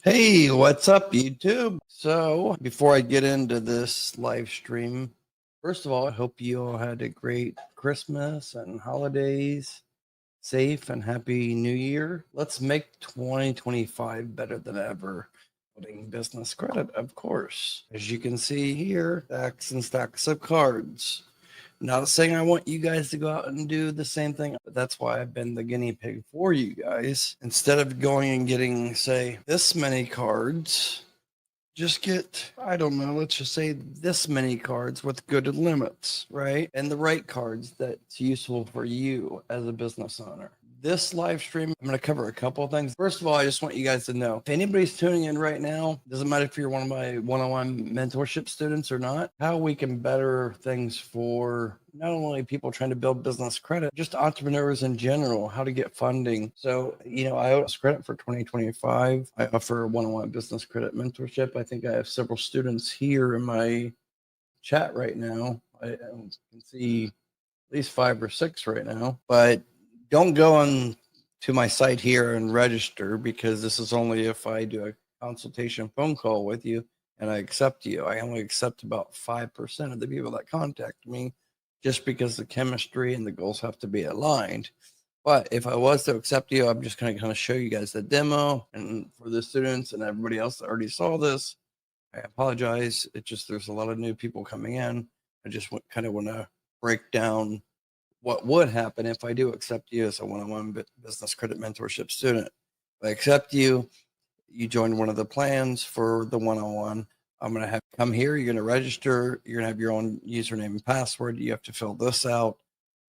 Hey, what's up, YouTube? So, before I get into this live stream, first of all, I hope you all had a great Christmas and holidays, safe and happy New Year. Let's make 2025 better than ever. Putting business credit, of course. As you can see here, stacks and stacks of cards. Not saying I want you guys to go out and do the same thing, but that's why I've been the guinea pig for you guys. Instead of going and getting, say, this many cards, just get, I don't know, let's just say this many cards with good limits, right? And the right cards that's useful for you as a business owner. This live stream, I'm going to cover a couple of things. First of all, I just want you guys to know, if anybody's tuning in right now, doesn't matter if you're one of my one-on-one mentorship students or not, how we can better things for not only people trying to build business credit, just entrepreneurs in general, how to get funding. So, I owe credit for 2025. I offer one-on-one business credit mentorship. I think I have several students here in my chat right now. I can see at least 5 or 6 right now, but don't go on to my site here and register, because this is only if I do a consultation phone call with you and I accept you. I only accept about 5% of the people that contact me, just because the chemistry and the goals have to be aligned. But if I was to accept you, I'm just going to kind of show you guys the demo. And for the students and everybody else that already saw this, I apologize. It's just there's a lot of new people coming in. I just kind of want to break down what would happen if I do accept you as a one-on-one business credit mentorship student. If I accept you, you join one of the plans for the one-on-one. I'm going to have you come here. You're going to register. You're going to have your own username and password. You have to fill this out.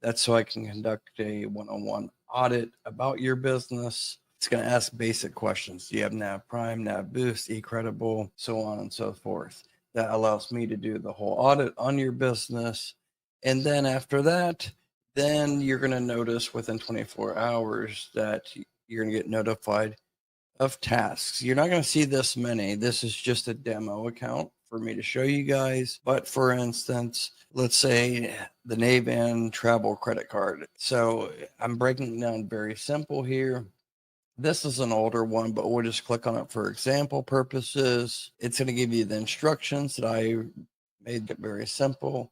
That's so I can conduct a one-on-one audit about your business. It's going to ask basic questions. Do you have NAV Prime, NAV Boost, eCredible, so on and so forth. That allows me to do the whole audit on your business. And then after that, then you're going to notice within 24 hours that you're going to get notified of tasks. You're not going to see this many. This is just a demo account for me to show you guys. But for instance, let's say the Navan travel credit card. So I'm breaking it down very simple here. This is an older one, but we'll just click on it for example purposes. It's going to give you the instructions that I made it very simple.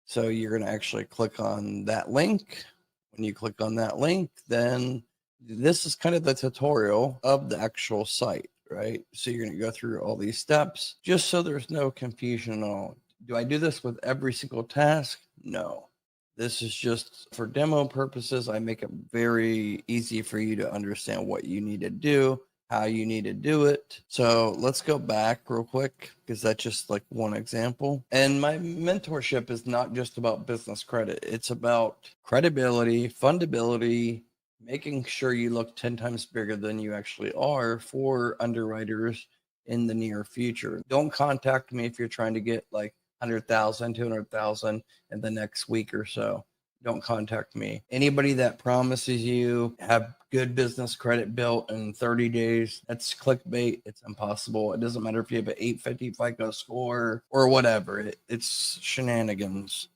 So you're going to actually click on that link. When you click on that link, then this is kind of the tutorial of the actual site, right? So you're going to go through all these steps just so there's no confusion at all. Do I do this with every single task? No. This is just for demo purposes. I make it very easy for you to understand what you need to do, how you need to do it. So let's go back real quick, because that's just like one example. And my mentorship is not just about business credit. It's about credibility, fundability, making sure you look 10 times bigger than you actually are for underwriters in the near future. Don't contact me if you're trying to get like 100,000, 200,000 in the next week or so. Don't contact me. Anybody that promises you have good business credit built in 30 days, that's clickbait. It's impossible. It doesn't matter if you have an 850 FICO score or whatever. It's shenanigans.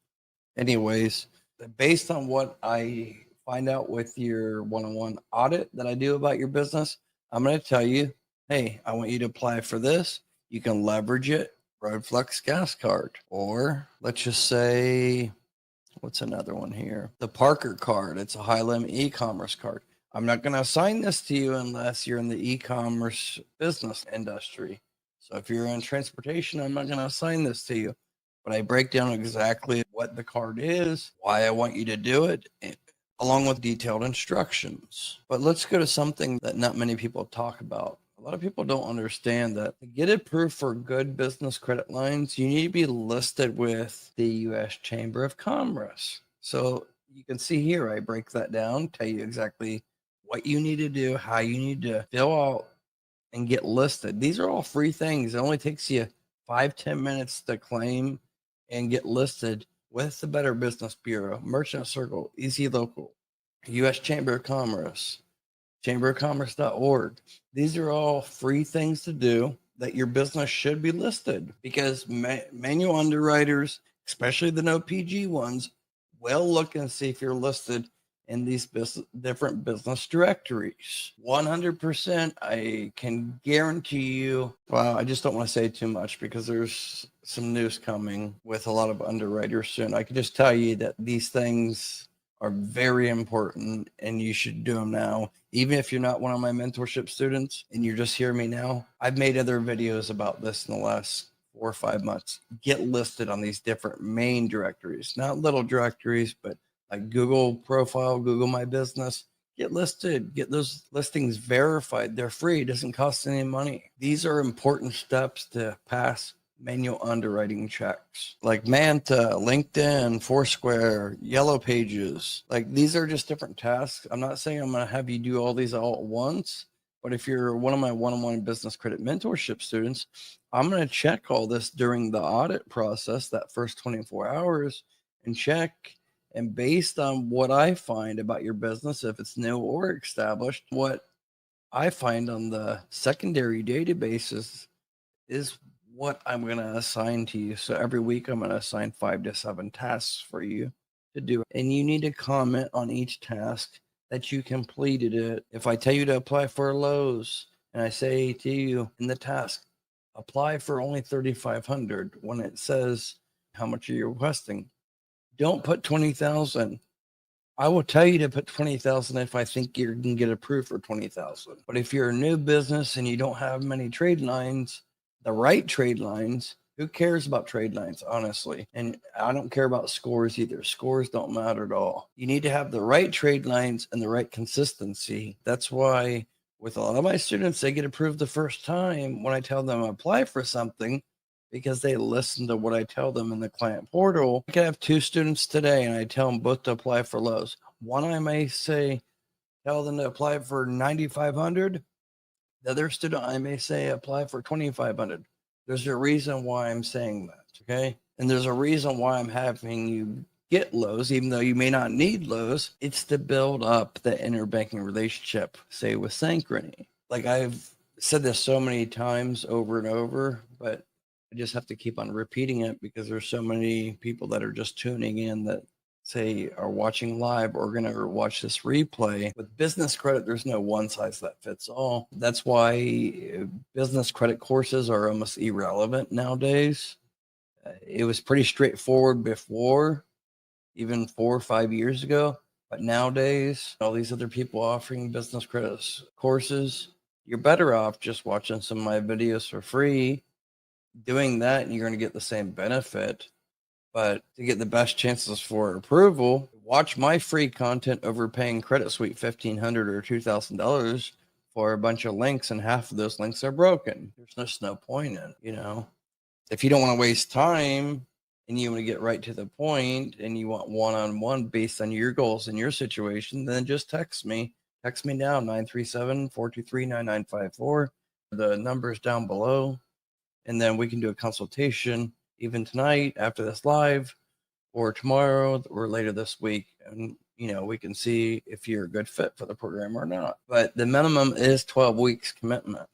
Anyways, based on what I find out with your one-on-one audit that I do about your business, I'm going to tell you, hey, I want you to apply for this. You can leverage it. Roadflex gas card, or let's just say, what's another one here? The Parker card. It's a high limit e-commerce card. I'm not going to assign this to you unless you're in the e-commerce business industry. So if you're in transportation, I'm not going to assign this to you, but I break down exactly what the card is, why I want you to do it, along with detailed instructions. But let's go to something that not many people talk about. A lot of people don't understand that to get approved for good business credit lines, you need to be listed with the U.S. Chamber of Commerce. So you can see here, I break that down, tell you exactly what you need to do, how you need to fill out and get listed. These are all free things. It only takes you 5-10 minutes to claim and get listed with the Better Business Bureau, Merchant Circle, Easy Local, U.S. Chamber of Commerce, chamberofcommerce.org. These are all free things to do that your business should be listed, because manual underwriters, especially the no PG ones, will look and see if you're listed in these different business directories. 100%, I can guarantee you. Well, I just don't want to say too much because there's some news coming with a lot of underwriters soon. I can just tell you that these things are very important and you should do them now. Even if you're not one of my mentorship students and you're just hearing me now, I've made other videos about this in the last 4 or 5 months. Get listed on these different main directories, not little directories, but like Google profile, Google My Business. Get listed, get those listings verified. They're free, it doesn't cost any money. These are important steps to pass manual underwriting checks like Manta, LinkedIn, Foursquare, Yellow Pages. Like these are just different tasks. I'm not saying I'm going to have you do all these all at once, but if you're one of my one-on-one business credit mentorship students, I'm going to check all this during the audit process, that first 24 hours, and check. And based on what I find about your business, if it's new or established, what I find on the secondary databases is what I'm going to assign to you. So every week I'm going to assign 5 to 7 tasks for you to do. And you need to comment on each task that you completed it. If I tell you to apply for Lowe's and I say to you in the task, apply for only $3,500 when it says how much are you requesting, don't put 20,000. I will tell you to put 20,000 if I think you can get approved for 20,000. But if you're a new business and you don't have many trade lines, the right trade lines, who cares about trade lines, honestly? And I don't care about scores either. Scores don't matter at all. You need to have the right trade lines and the right consistency. That's why with a lot of my students, they get approved the first time when I tell them apply for something, because they listen to what I tell them in the client portal. I can have 2 students today and I tell them both to apply for Lowe's. One, I may say, tell them to apply for 9,500. The other student, I may say, apply for 2,500. There's a reason why I'm saying that, okay? And there's a reason why I'm having you get Lowe's, even though you may not need Lowe's. It's to build up the interbanking relationship, say with Synchrony. Like I've said this so many times over and over, but I just have to keep on repeating it because there's so many people that are just tuning in that say are watching live or going to watch this replay. With business credit, there's no one size that fits all. That's why business credit courses are almost irrelevant nowadays. It was pretty straightforward before, even 4 or 5 years ago. But nowadays, all these other people offering business credit courses, you're better off just watching some of my videos for free, doing that, and you're going to get the same benefit. But to get the best chances for approval, watch my free content over paying Credit Suite $1,500 or $2,000 for a bunch of links, and half of those links are broken. There's just no point in. If you don't want to waste time and you want to get right to the point and you want one-on-one based on your goals and your situation, then just text me. Text me now, 937-423-9954. The number's down below. And then we can do a consultation even tonight after this live, or tomorrow or later this week. And, we can see if you're a good fit for the program or not. But the minimum is 12 weeks commitment.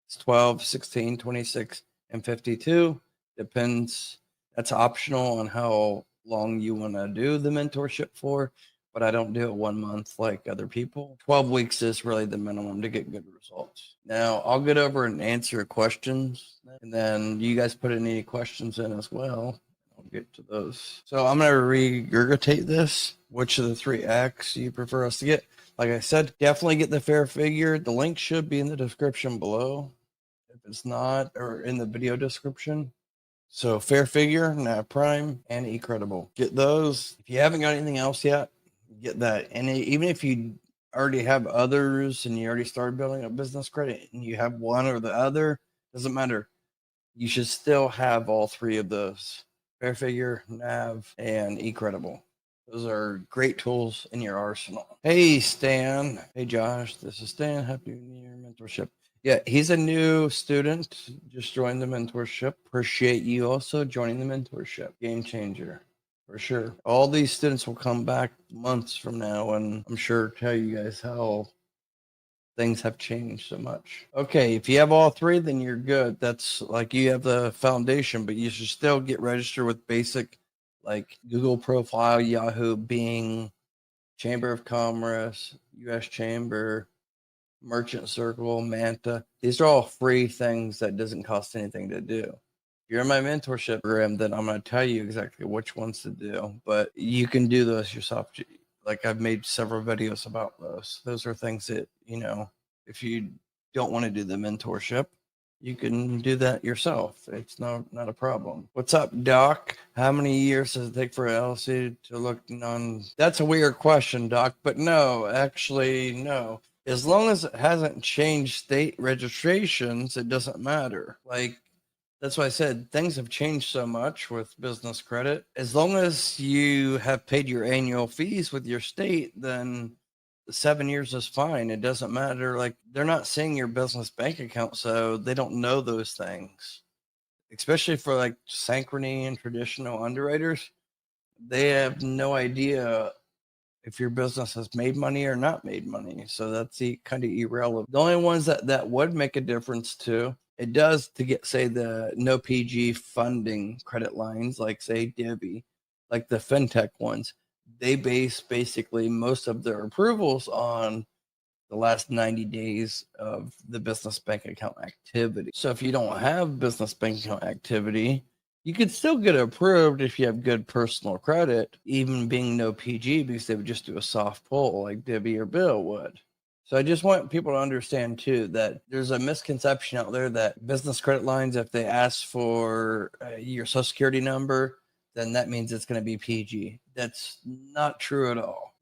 It's 12, 16, 26, and 52. Depends. That's optional on how long you want to do the mentorship for. But I don't do it 1 month like other people. 12 weeks is really the minimum to get good results. Now, I'll get over and answer questions, and then you guys put any questions in as well. I'll get to those. So I'm going to regurgitate this. Which of the 3 acts you prefer us to get? Like I said, definitely get the fair figure. The link should be in the description below. If it's not, or in the video description. So fair figure, NAV Prime, and eCredible. Get those. If you haven't got anything else yet, get that. And even if you already have others and you already started building up business credit and you have one or the other, doesn't matter. You should still have all 3 of those: fair figure, NAV, and eCredible. Those are great tools in your arsenal. Hey, Stan. Hey, Josh. This is Stan. Happy New Year mentorship. Yeah, he's a new student. Just joined the mentorship. Appreciate you also joining the mentorship. Game changer. For sure. All these students will come back months from now and I'm sure tell you guys how things have changed so much. Okay, if you have all 3, then you're good. That's like you have the foundation, but you should still get registered with basic like Google profile, Yahoo, Bing, Chamber of Commerce, U.S. Chamber, Merchant Circle, Manta. These are all free things that doesn't cost anything to do. If you're in my mentorship program, then I'm going to tell you exactly which ones to do, but you can do those yourself. Like I've made several videos about those. Those are things that, if you don't want to do the mentorship, you can do that yourself. It's not a problem. What's up, Doc? How many years does it take for LLC to look on? That's a weird question, Doc, but no, actually, no. As long as it hasn't changed state registrations, it doesn't matter. Like, that's why I said things have changed so much with business credit. As long as you have paid your annual fees with your state, then 7 years is fine. It doesn't matter. Like, they're not seeing your business bank account, so they don't know those things. Especially for like Synchrony and traditional underwriters, they have no idea if your business has made money or not made money. So that's kind of irrelevant. The only ones that would make a difference too, it does to get, say, the no PG funding credit lines, like say Divvy, like the fintech ones. They base basically most of their approvals on the last 90 days of the business bank account activity. So if you don't have business bank account activity, you could still get approved if you have good personal credit, even being no PG, because they would just do a soft pull like Divvy or Bill would. So I just want people to understand too that there's a misconception out there that business credit lines, if they ask for your social security number, then that means it's going to be PG. That's not true at all.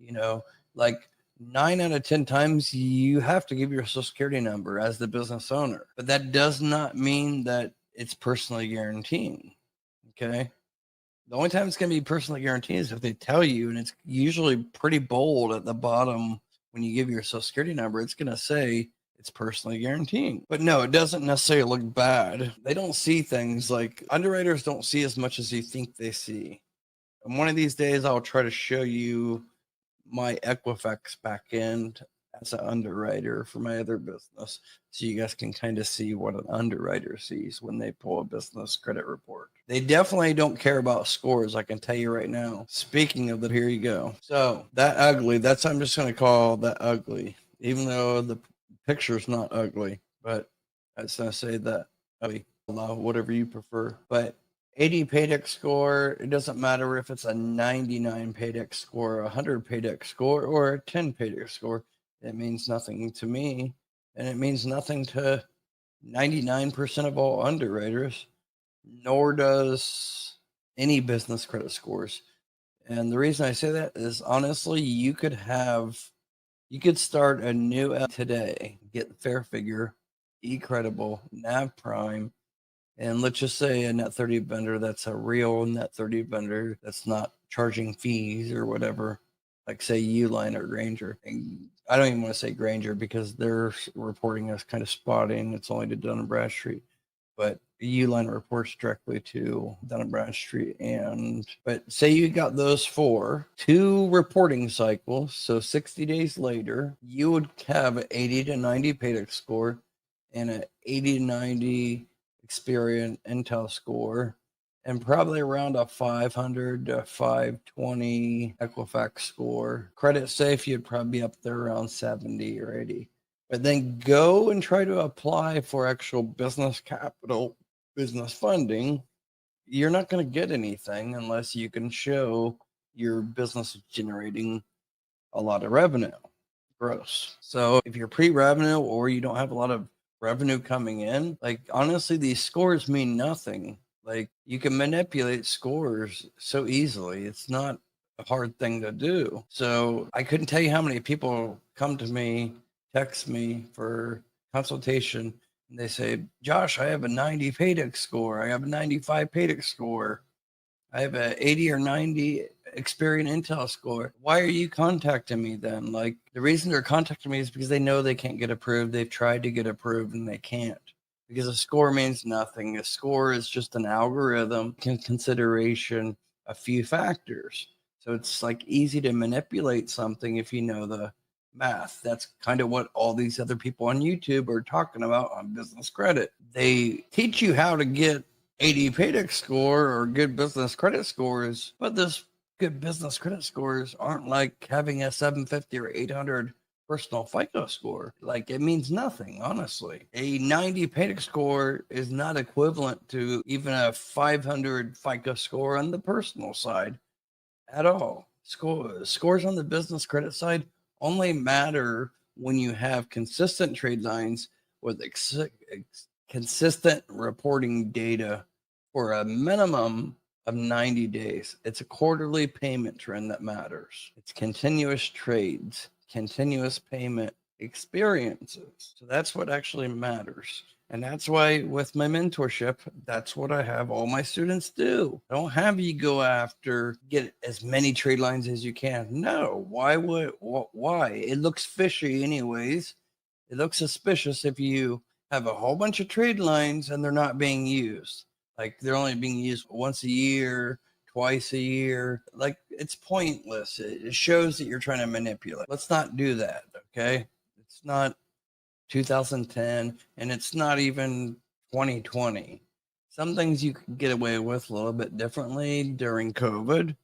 Like 9 out of 10 times you have to give your social security number as the business owner, but that does not mean that it's personally guaranteeing. Okay. The only time it's going to be personally guaranteed is if they tell you, and it's usually pretty bold at the bottom when you give your social security number, it's going to say it's personally guaranteeing. But no, it doesn't necessarily look bad. They don't see things like underwriters don't see as much as you think they see. And one of these days, I'll try to show you my Equifax backend as an underwriter for my other business, so you guys can kind of see what an underwriter sees when they pull a business credit report. They definitely don't care about scores, I can tell you right now. Speaking of that, here you go. So that ugly, I'm just going to call that ugly, even though the picture's not ugly, but I was going to say that ugly, whatever you prefer. But 80 paydex score, it doesn't matter if it's a 99 paydex score, a 100 paydex score, or a 10 paydex score. It means nothing to me, and it means nothing to 99% of all underwriters, nor does any business credit scores. And the reason I say that is, honestly, you could start a new today, get Fair Figure, eCredible, Nav Prime, and let's just say a net 30 vendor that's a real net 30 vendor that's not charging fees or whatever, like say Uline or Granger. And I don't even want to say Granger because their reporting is kind of spotting. It's only to Dun & Bradstreet, but Uline reports directly to Dun & Bradstreet. But say you got those 2 reporting cycles, so 60 days later, you would have an 80 to 90 paydex score and an 80 to 90 Experian Intel score, and probably around a 500 to 520 Equifax score. Credit safe, you'd probably be up there around 70 or 80. But then go and try to apply for actual business capital, business funding. You're not going to get anything unless you can show your business is generating a lot of revenue, gross. So if you're pre-revenue or you don't have a lot of revenue coming in, like honestly, these scores mean nothing. Like you can manipulate scores so easily. It's not a hard thing to do. So I couldn't tell you how many people come to me, text me for consultation, and they say, Josh, I have a 90 paydex score. I have a 95 paydex score. I have a 80 or 90 Experian Intel score. Why are you contacting me then? Like the reason they're contacting me is because they know they can't get approved. They've tried to get approved and they can't, because a score means nothing. A score is just an algorithm in consideration a few factors. So it's like easy to manipulate something if you know the math. That's kind of what all these other people on YouTube are talking about on business credit. They teach you how to get 80 paydex score or good business credit scores, but this good business credit scores aren't like having a 750 or 800 personal FICO score. Like, it means nothing, honestly. A 90 PAYDEX score is not equivalent to even a 500 FICO score on the personal side at all. Scores on the business credit side only matter when you have consistent trade lines with consistent reporting data for a minimum of 90 days. It's a quarterly payment trend that matters. It's continuous trades, continuous payment experiences. So that's what actually matters. And that's why with my mentorship, that's what I have all my students do. I don't have you go after get as many trade lines as you can. No, why? It looks fishy anyways. It looks suspicious if you have a whole bunch of trade lines and they're not being used. Like, they're only being used once a year, twice a year. Like, it's pointless. It shows that you're trying to manipulate. Let's not do that, okay? It's not 2010 and it's not even 2020. Some things you can get away with a little bit differently during COVID,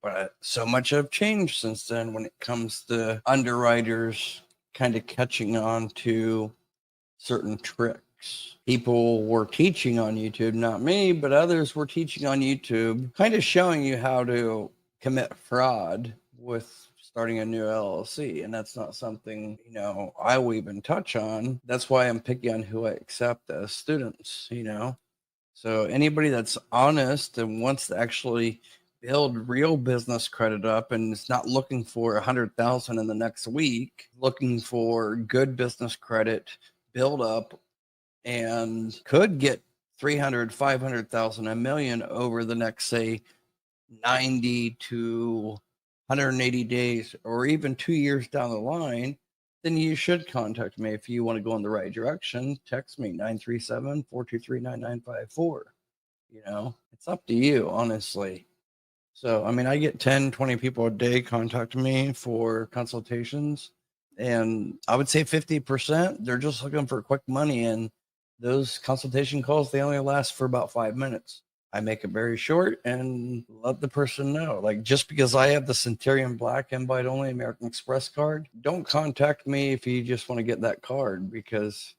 but so much have changed since then when it comes to underwriters kind of catching on to certain tricks. People were teaching on YouTube, not me, but others were teaching on YouTube, kind of showing you how to commit fraud with starting a new LLC. And that's not something, I will even touch on. That's why I'm picky on who I accept as students, So anybody that's honest and wants to actually build real business credit up and is not looking for 100,000 in the next week, looking for good business credit build up and could get 300, 500,000, a million over the next, say, 90 to 180 days, or even 2 years down the line, then you should contact me. If you want to go in the right direction, text me 937-423-9954. It's up to you, honestly. So, I get 10, 20 people a day contact me for consultations. And I would say 50%, they're just looking for quick money. And those consultation calls, they only last for about 5 minutes. I make it very short and let the person know. Like, just because I have the Centurion Black Invite Only American Express card, don't contact me if you just want to get that card, because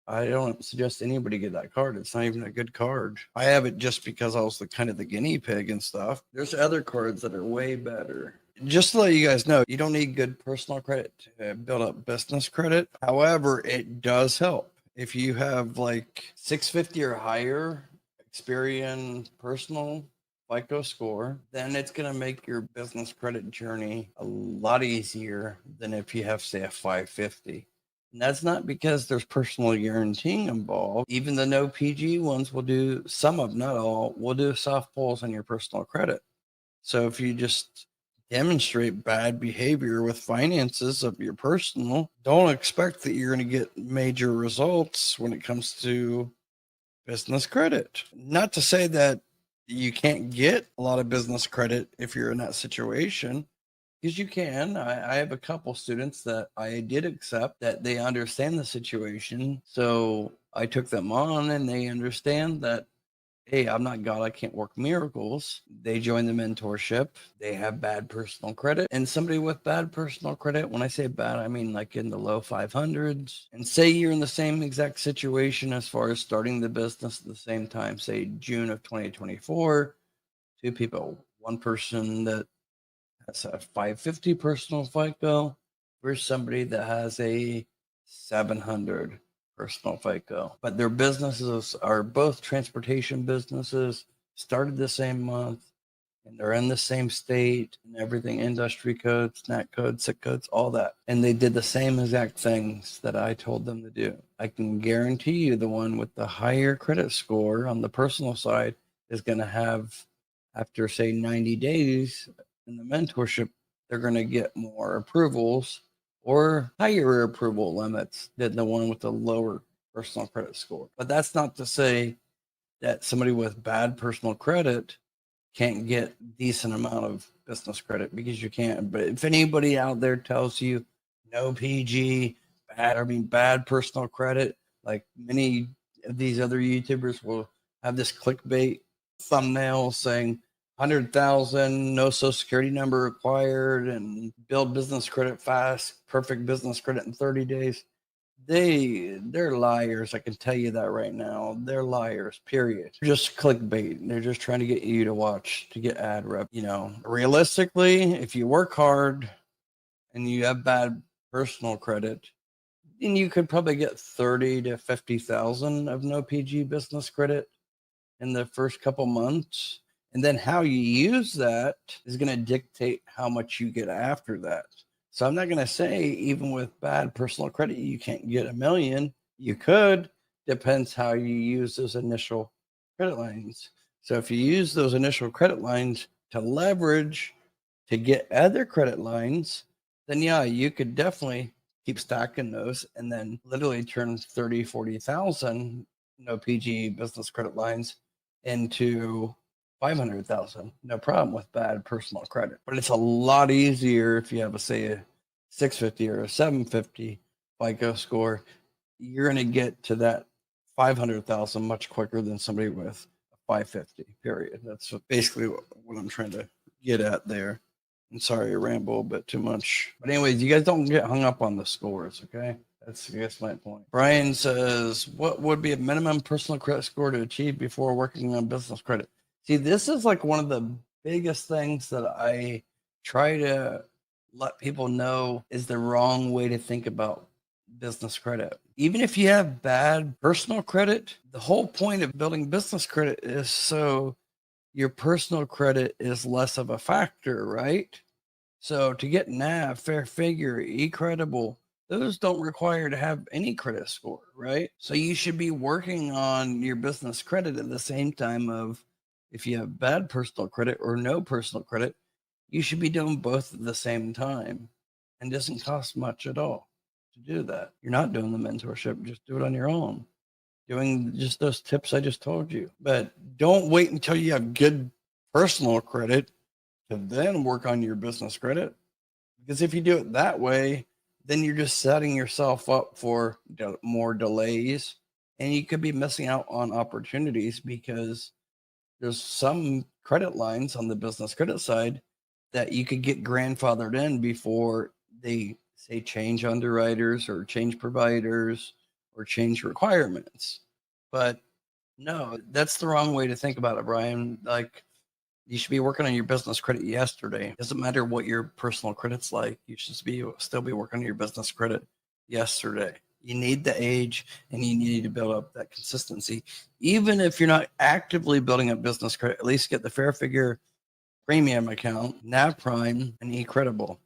I don't suggest anybody get that card. It's not even a good card. I have it just because I was the kind of the guinea pig and stuff. There's other cards that are way better. Just to let you guys know, you don't need good personal credit to build up business credit. However, it does help. If you have like 650 or higher Experian personal FICO score, then it's going to make your business credit journey a lot easier than if you have, say, a 550. And that's not because there's personal guaranteeing involved. Even the no PG ones will do, some of, not all, will do soft pulls on your personal credit. So if you just demonstrate bad behavior with finances of your personal, don't expect that you're going to get major results when it comes to business credit. Not to say that you can't get a lot of business credit if you're in that situation, because you can. I have a couple students that I did accept that they understand the situation. So I took them on and they understand that, hey, I'm not God, I can't work miracles. They join the mentorship. They have bad personal credit. And somebody with bad personal credit, when I say bad, I mean like in the low 500s. And say you're in the same exact situation as far as starting the business at the same time, say June of 2024, two people, one person that has a 550 personal FICO versus somebody that has a 700 personal FICO. But their businesses are both transportation businesses, started the same month, and they're in the same state and everything, industry code, snack code, SIC codes, all that. And they did the same exact things that I told them to do. I can guarantee you the one with the higher credit score on the personal side is going to have, after say 90 days in the mentorship, they're going to get more approvals or higher approval limits than the one with the lower personal credit score. But that's not to say that somebody with bad personal credit can't get decent amount of business credit, because you can't. But if anybody out there tells you no PG, bad personal credit, like many of these other YouTubers will have this clickbait thumbnail saying 100,000, no social security number required, and build business credit fast, perfect business credit in 30 days. They're liars. I can tell you that right now. They're liars, period. They're just clickbait. They're just trying to get you to watch, to get ad rep. Realistically, if you work hard and you have bad personal credit, then you could probably get 30 to 50,000 of no PG business credit in the first couple months. And then how you use that is going to dictate how much you get after that. So I'm not going to say even with bad personal credit, you can't get $1 million. You could, depends how you use those initial credit lines. So if you use those initial credit lines to leverage to get other credit lines, then yeah, you could definitely keep stacking those and then literally turn 30, 40,000 no PG business credit lines into 500,000. No problem with bad personal credit. But it's a lot easier if you have say a 650 or a 750 FICO score. You're going to get to that 500,000 much quicker than somebody with a 550, period. That's basically what I'm trying to get at there. I'm sorry I ramble a bit too much. But anyways, you guys don't get hung up on the scores, okay? That's, I guess, my point. Brian says, what would be a minimum personal credit score to achieve before working on business credit? See, this is like one of the biggest things that I try to let people know is the wrong way to think about business credit. Even if you have bad personal credit, the whole point of building business credit is so your personal credit is less of a factor, right? So to get NAV, Fair Figure, eCredible, those don't require to have any credit score, right? So you should be working on your business credit at the same time of if you have bad personal credit or no personal credit, you should be doing both at the same time. And it doesn't cost much at all to do that. You're not doing the mentorship, just do it on your own. Doing just those tips I just told you. But don't wait until you have good personal credit to then work on your business credit. Because if you do it that way, then you're just setting yourself up for more delays and you could be missing out on opportunities because there's some credit lines on the business credit side that you could get grandfathered in before they say change underwriters or change providers or change requirements. But no, that's the wrong way to think about it, Brian. Like, you should be working on your business credit yesterday. It doesn't matter what your personal credit's like. You should still be working on your business credit yesterday. You need the age and you need to build up that consistency. Even if you're not actively building up business credit, at least get the Fair Figure premium account, NAV Prime, and eCredible.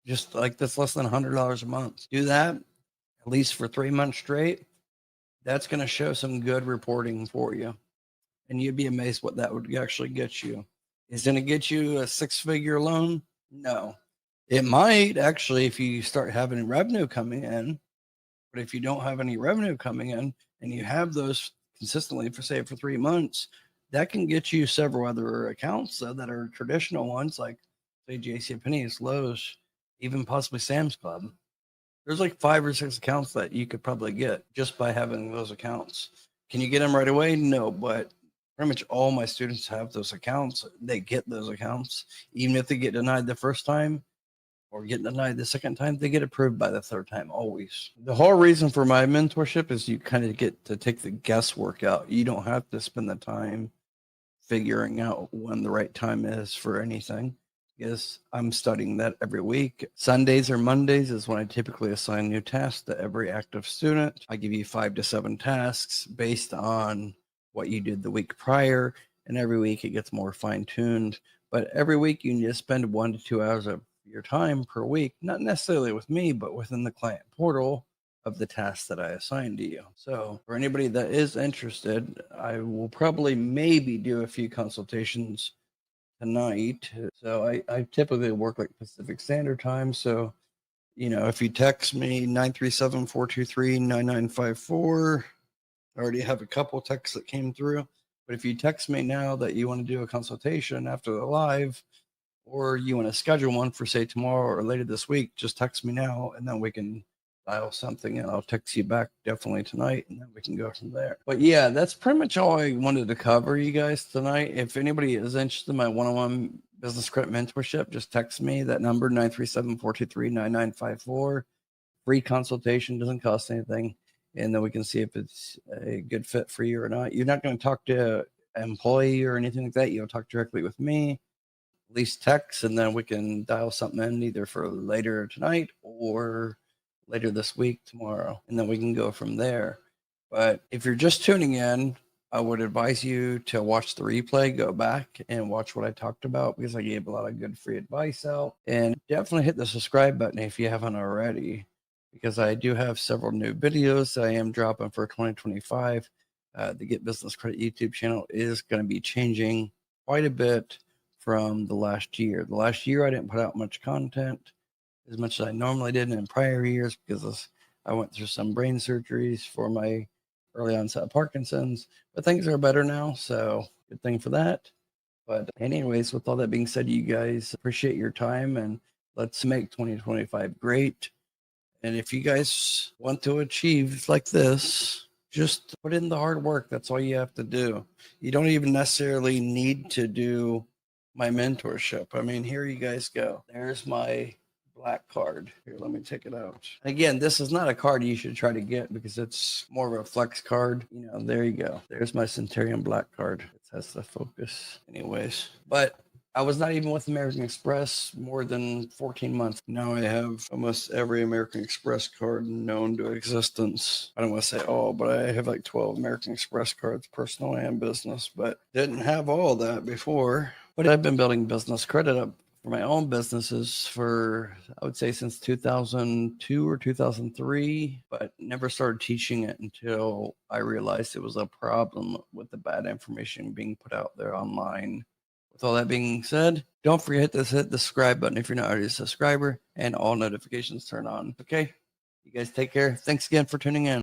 Just like that's less than $100 a month. Do that at least for 3 months straight. That's going to show some good reporting for you. And you'd be amazed what that would actually get you. Is it going to get you a 6-figure loan? No. It might actually if you start having revenue coming in. But if you don't have any revenue coming in and you have those consistently for 3 months, that can get you several other accounts that are traditional ones like say JCPenney's, Lowe's, even possibly Sam's Club. There's like 5 or 6 accounts that you could probably get just by having those accounts. Can you get them right away? No, but pretty much all my students have those accounts. They get those accounts. Even if they get denied the first time or get denied the second time, they get approved by the third time, always. The whole reason for my mentorship is you kind of get to take the guesswork out. You don't have to spend the time figuring out when the right time is for anything. Yes, I'm studying that every week. Sundays or Mondays is when I typically assign new tasks to every active student. I give you 5 to 7 tasks based on what you did the week prior, and every week it gets more fine-tuned. But every week you need to spend 1 to 2 hours of your time per week, not necessarily with me, but within the client portal of the tasks that I assign to you. So for anybody that is interested, I will probably maybe do a few consultations tonight. So I typically work like Pacific Standard Time. So, if you text me 937-423-9954, I already have a couple texts that came through. But if you text me now that you want to do a consultation after the live, or you want to schedule one for say tomorrow or later this week, just text me now and then we can dial something and I'll text you back definitely tonight, and then we can go from there. But yeah, that's pretty much all I wanted to cover, you guys, tonight. If anybody is interested in my one-on-one business credit mentorship, just text me that number 937-423-9954. Free consultation, doesn't cost anything, and then we can see if it's a good fit for you or not. You're not going to talk to an employee or anything like that. You'll talk directly with me, at least text, and then we can dial something in either for later tonight or later this week, tomorrow, and then we can go from there. But if you're just tuning in, I would advise you to watch the replay, go back and watch what I talked about, because I gave a lot of good free advice out. And definitely hit the subscribe button if you haven't already, because I do have several new videos that I am dropping for 2025. The Get Business Credit YouTube channel is going to be changing quite a bit from the last year. The last year I didn't put out much content as much as I normally did in prior years, because I went through some brain surgeries for my early onset of Parkinson's, but things are better now, so good thing for that. But anyways, with all that being said, you guys, appreciate your time, and let's make 2025 great. And if you guys want to achieve like this, just put in the hard work. That's all you have to do. You don't even necessarily need to do my mentorship. I mean, here you guys go. There's my black card. Here, let me take it out. Again, this is not a card you should try to get, because it's more of a flex card. You know, there you go. There's my Centurion black card. It has the focus. Anyways, but I was not even with American Express more than 14 months. Now I have almost every American Express card known to existence. I don't want to say all, but I have like 12 American Express cards, personal and business, but didn't have all that before. But I've been building business credit up for my own businesses for, I would say, since 2002 or 2003, but never started teaching it until I realized it was a problem with the bad information being put out there online. With all that being said, don't forget to hit the subscribe button if you're not already a subscriber, and all notifications turn on. Okay? You guys take care. Thanks again for tuning in.